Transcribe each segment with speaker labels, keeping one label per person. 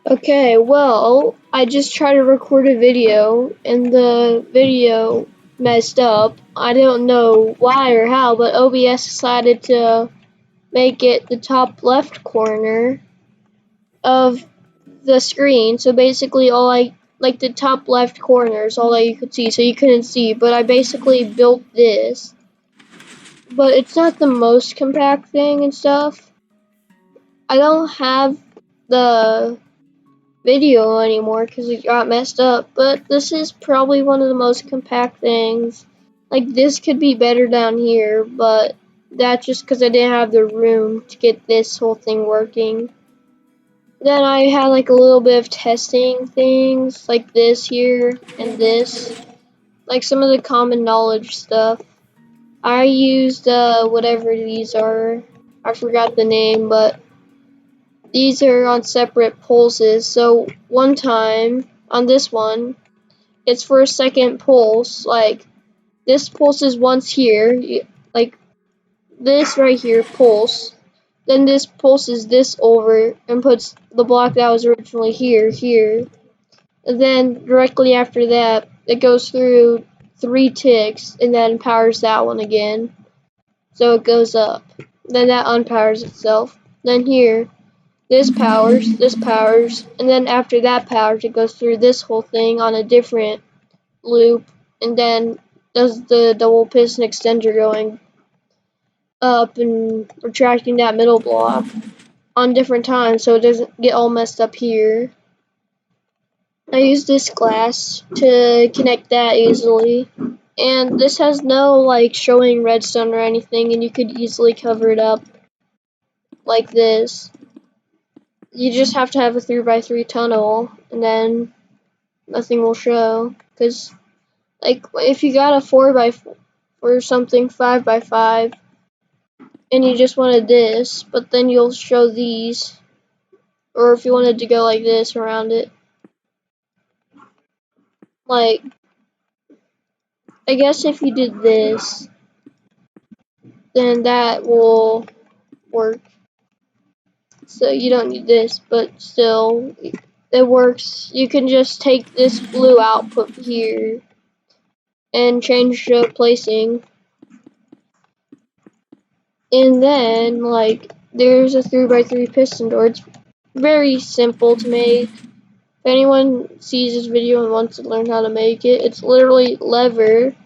Speaker 1: Okay, well, I just tried to record a video and the video messed up. I don't know why or how, but OBS decided to make it the top left corner of the screen. So basically like the top left corner is all that you could see, so you couldn't see, but I basically built this. But it's not the most compact thing and stuff. I don't have the video anymore because it got messed up, but this is probably one of the most compact things. Like, this could be better down here, but that's just because I didn't have the room to get this whole thing working. Then I had like a little bit of testing things like this here and this, like some of the common knowledge stuff. I used whatever these are, I forgot the name, but these are on separate pulses. So one time on this one, it's for a second pulse. Like, this pulse is once here, like this right here, pulse. Then this pulses this over and puts the block that was originally here. And then directly after that, it goes through 3 ticks and then powers that one again. So it goes up. Then that unpowers itself. Then here, this powers, and then after that powers, it goes through this whole thing on a different loop, and then does the double piston extender going up and retracting that middle block on different times so it doesn't get all messed up here. I use this glass to connect that easily, and this has no like showing redstone or anything, and you could easily cover it up like this. You just have to have a 3x3 tunnel, and then nothing will show. Because, like, if you got a 4x4 or something, 5x5, and you just wanted this, but then you'll show these, or if you wanted to go like this around it, like, I guess if you did this, then that will work. So you don't need this, but still, it works. You can just take this blue output here and change the placing. And then, like, there's a 3x3 piston door. It's very simple to make. If anyone sees this video and wants to learn how to make it, it's literally lever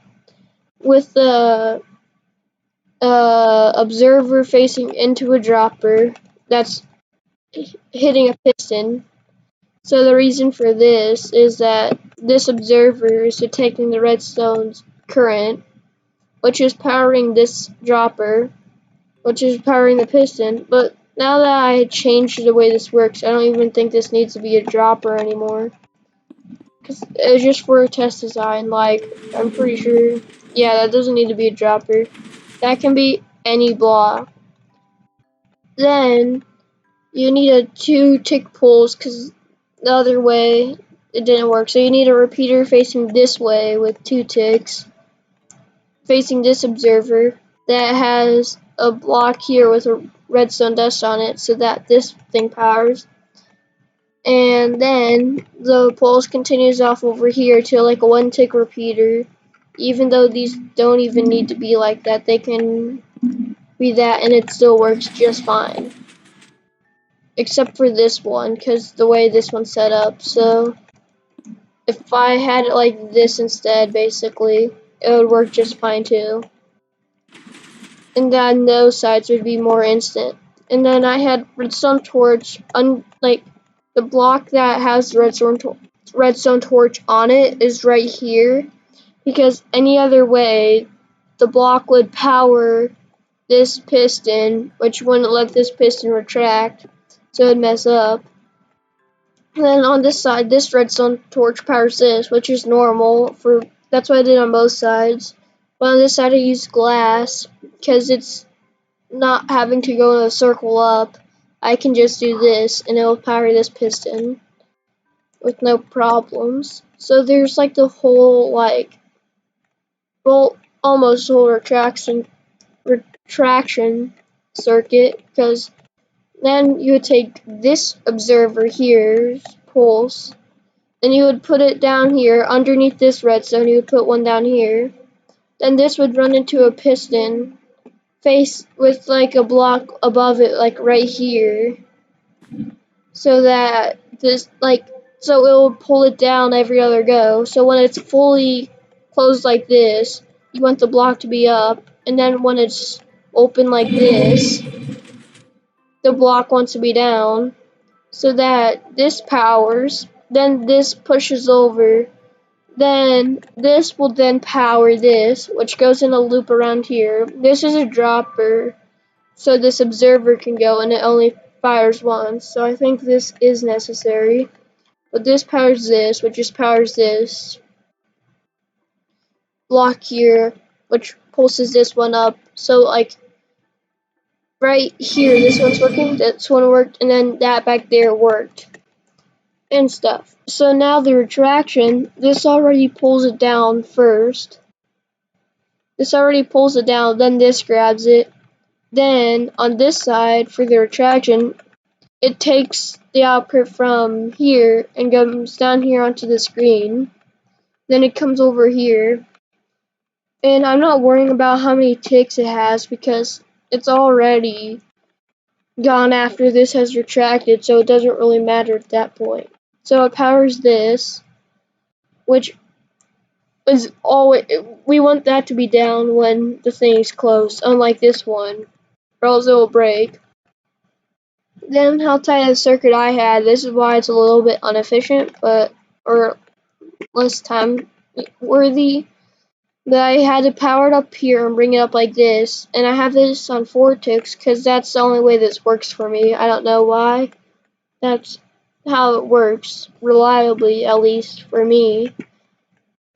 Speaker 1: with the observer facing into a dropper that's hitting a piston. So the reason for this is that this observer is detecting the redstone's current, which is powering this dropper, which is powering the piston. But now that I changed the way this works, I don't even think this needs to be a dropper anymore. Because it's just for a test design, like, I'm pretty sure, yeah, that doesn't need to be a dropper. That can be any block. Then, you need a 2-tick pulse, because the other way, it didn't work. So you need a repeater facing this way with 2 ticks, facing this observer that has a block here with a redstone dust on it so that this thing powers. And then the pulse continues off over here to like a 1-tick repeater. Even though these don't even need to be like that, they can be that and it still works just fine. Except for this one, because the way this one's set up. So if I had it like this instead, basically, it would work just fine too. And then those sides would be more instant. And then I had redstone torch, like the block that has the redstone torch on it is right here, because any other way, the block would power this piston, which wouldn't let this piston retract, so it'd mess up. And then on this side, this redstone torch powers this, which is normal for. That's what I did on both sides. But on this side, I used glass because it's not having to go in a circle up. I can just do this, and it will power this piston with no problems. So there's like the whole like, well, almost whole retraction circuit, because Then you would take this observer here's pulse, and you would put it down here underneath this redstone. You would put one down here. Then this would run into a piston face with like a block above it, like right here, so that this so it will pull it down every other go. So when it's fully closed like this, you want the block to be up, and then when it's open like this, the block wants to be down, so that this powers, then this pushes over, then this will then power this, which goes in a loop around here. This is a dropper, so this observer can go, and it only fires once, so I think this is necessary. But this powers this, which just powers this block here, which pulses this one up. So like right here, this one's working, this one worked, and then that back there worked. And stuff. So now the retraction, this already pulls it down first. This already pulls it down, then this grabs it. Then on this side for the retraction, it takes the output from here and comes down here onto the screen. Then it comes over here. And I'm not worrying about how many ticks it has because it's already gone after this has retracted, so it doesn't really matter at that point. So it powers this, which is always, we want that to be down when the thing is closed, unlike this one, or else it will break. Then how tight a circuit I had, this is why it's a little bit inefficient, or less time worthy. That I had to power it up here and bring it up like this, and I have this on 4 ticks because that's the only way this works for me. I don't know why. That's how it works, reliably at least for me.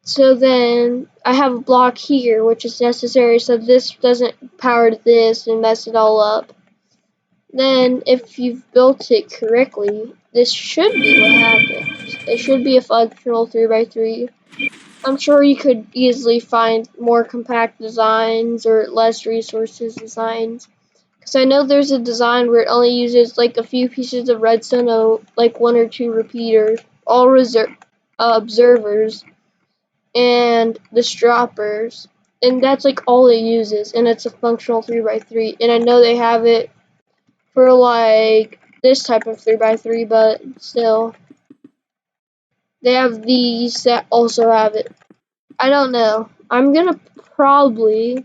Speaker 1: So then I have a block here, which is necessary so this doesn't power this and mess it all up. Then if you've built it correctly, this should be what happens. It should be a functional 3x3. I'm sure you could easily find more compact designs or less resources designs. Because I know there's a design where it only uses like a few pieces of redstone, like 1 or 2 repeaters, all observers, and the stroppers. And that's like all it uses, and it's a functional 3x3. And I know they have it for like this type of 3x3, but still. They have these that also have it. I don't know. I'm gonna probably,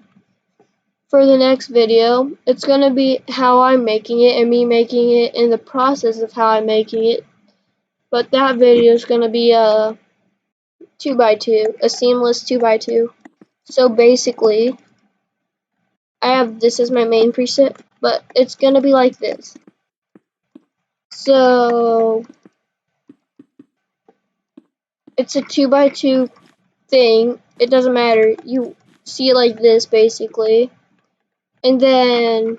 Speaker 1: for the next video, it's gonna be how I'm making it and me making it in the process of how I'm making it. But that video is gonna be a 2x2, a seamless 2x2. So basically, I have this as my main preset, but it's gonna be like this. So it's a 2x2 thing. It doesn't matter. You see it like this basically. And then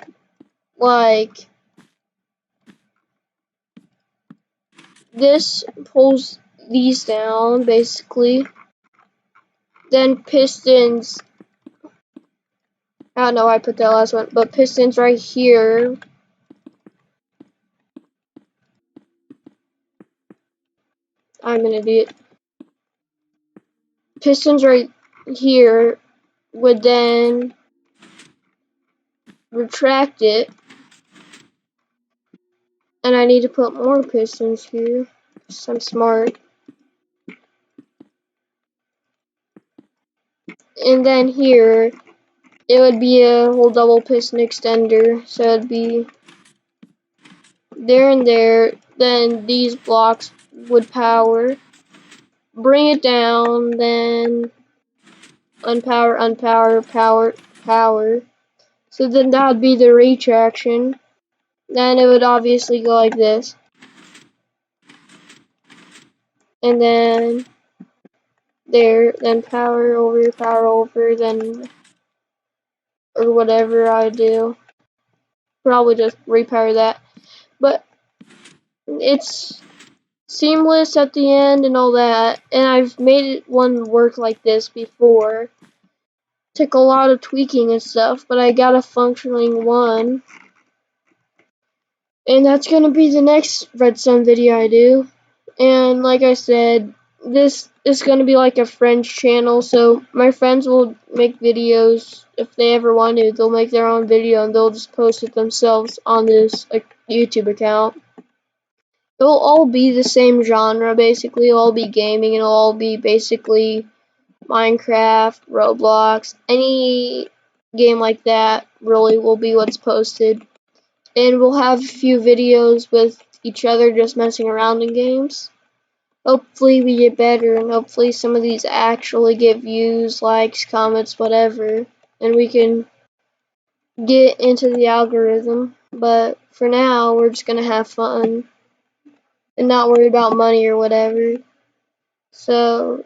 Speaker 1: like this pulls these down basically. Then pistons, I don't know why I put that last one, but pistons right here. I'm an idiot. Pistons right here would then retract it. And I need to put more pistons here, because I'm smart. And then here, it would be a whole double piston extender, so it'd be there and there. Then these blocks would power, bring it down, then unpower, unpower, power, power. So then that would be the retraction. Then it would obviously go like this. And then there, then power over, then, or whatever I do. Probably just repower that. But it's seamless at the end and all that. And I've made one work like this before. Took a lot of tweaking and stuff, but I got a functioning one. And that's gonna be the next redstone video I do. And like I said, this is gonna be like a friend's channel, so my friends will make videos if they ever want to. They'll make their own video and they'll just post it themselves on this YouTube account. It'll all be the same genre basically. It'll all be gaming. It'll all be basically Minecraft, Roblox, any game like that really will be what's posted. And we'll have a few videos with each other just messing around in games. Hopefully we get better, and hopefully some of these actually get views, likes, comments, whatever, and we can get into the algorithm. But for now, we're just gonna have fun and not worry about money or whatever. So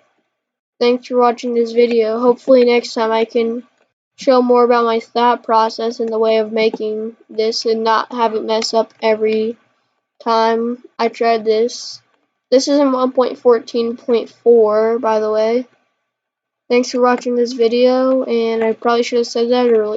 Speaker 1: thanks for watching this video. Hopefully next time I can show more about my thought process and the way of making this and not have it mess up every time I tried this. This is in 1.14.4, by the way. Thanks for watching this video, and I probably should have said that earlier.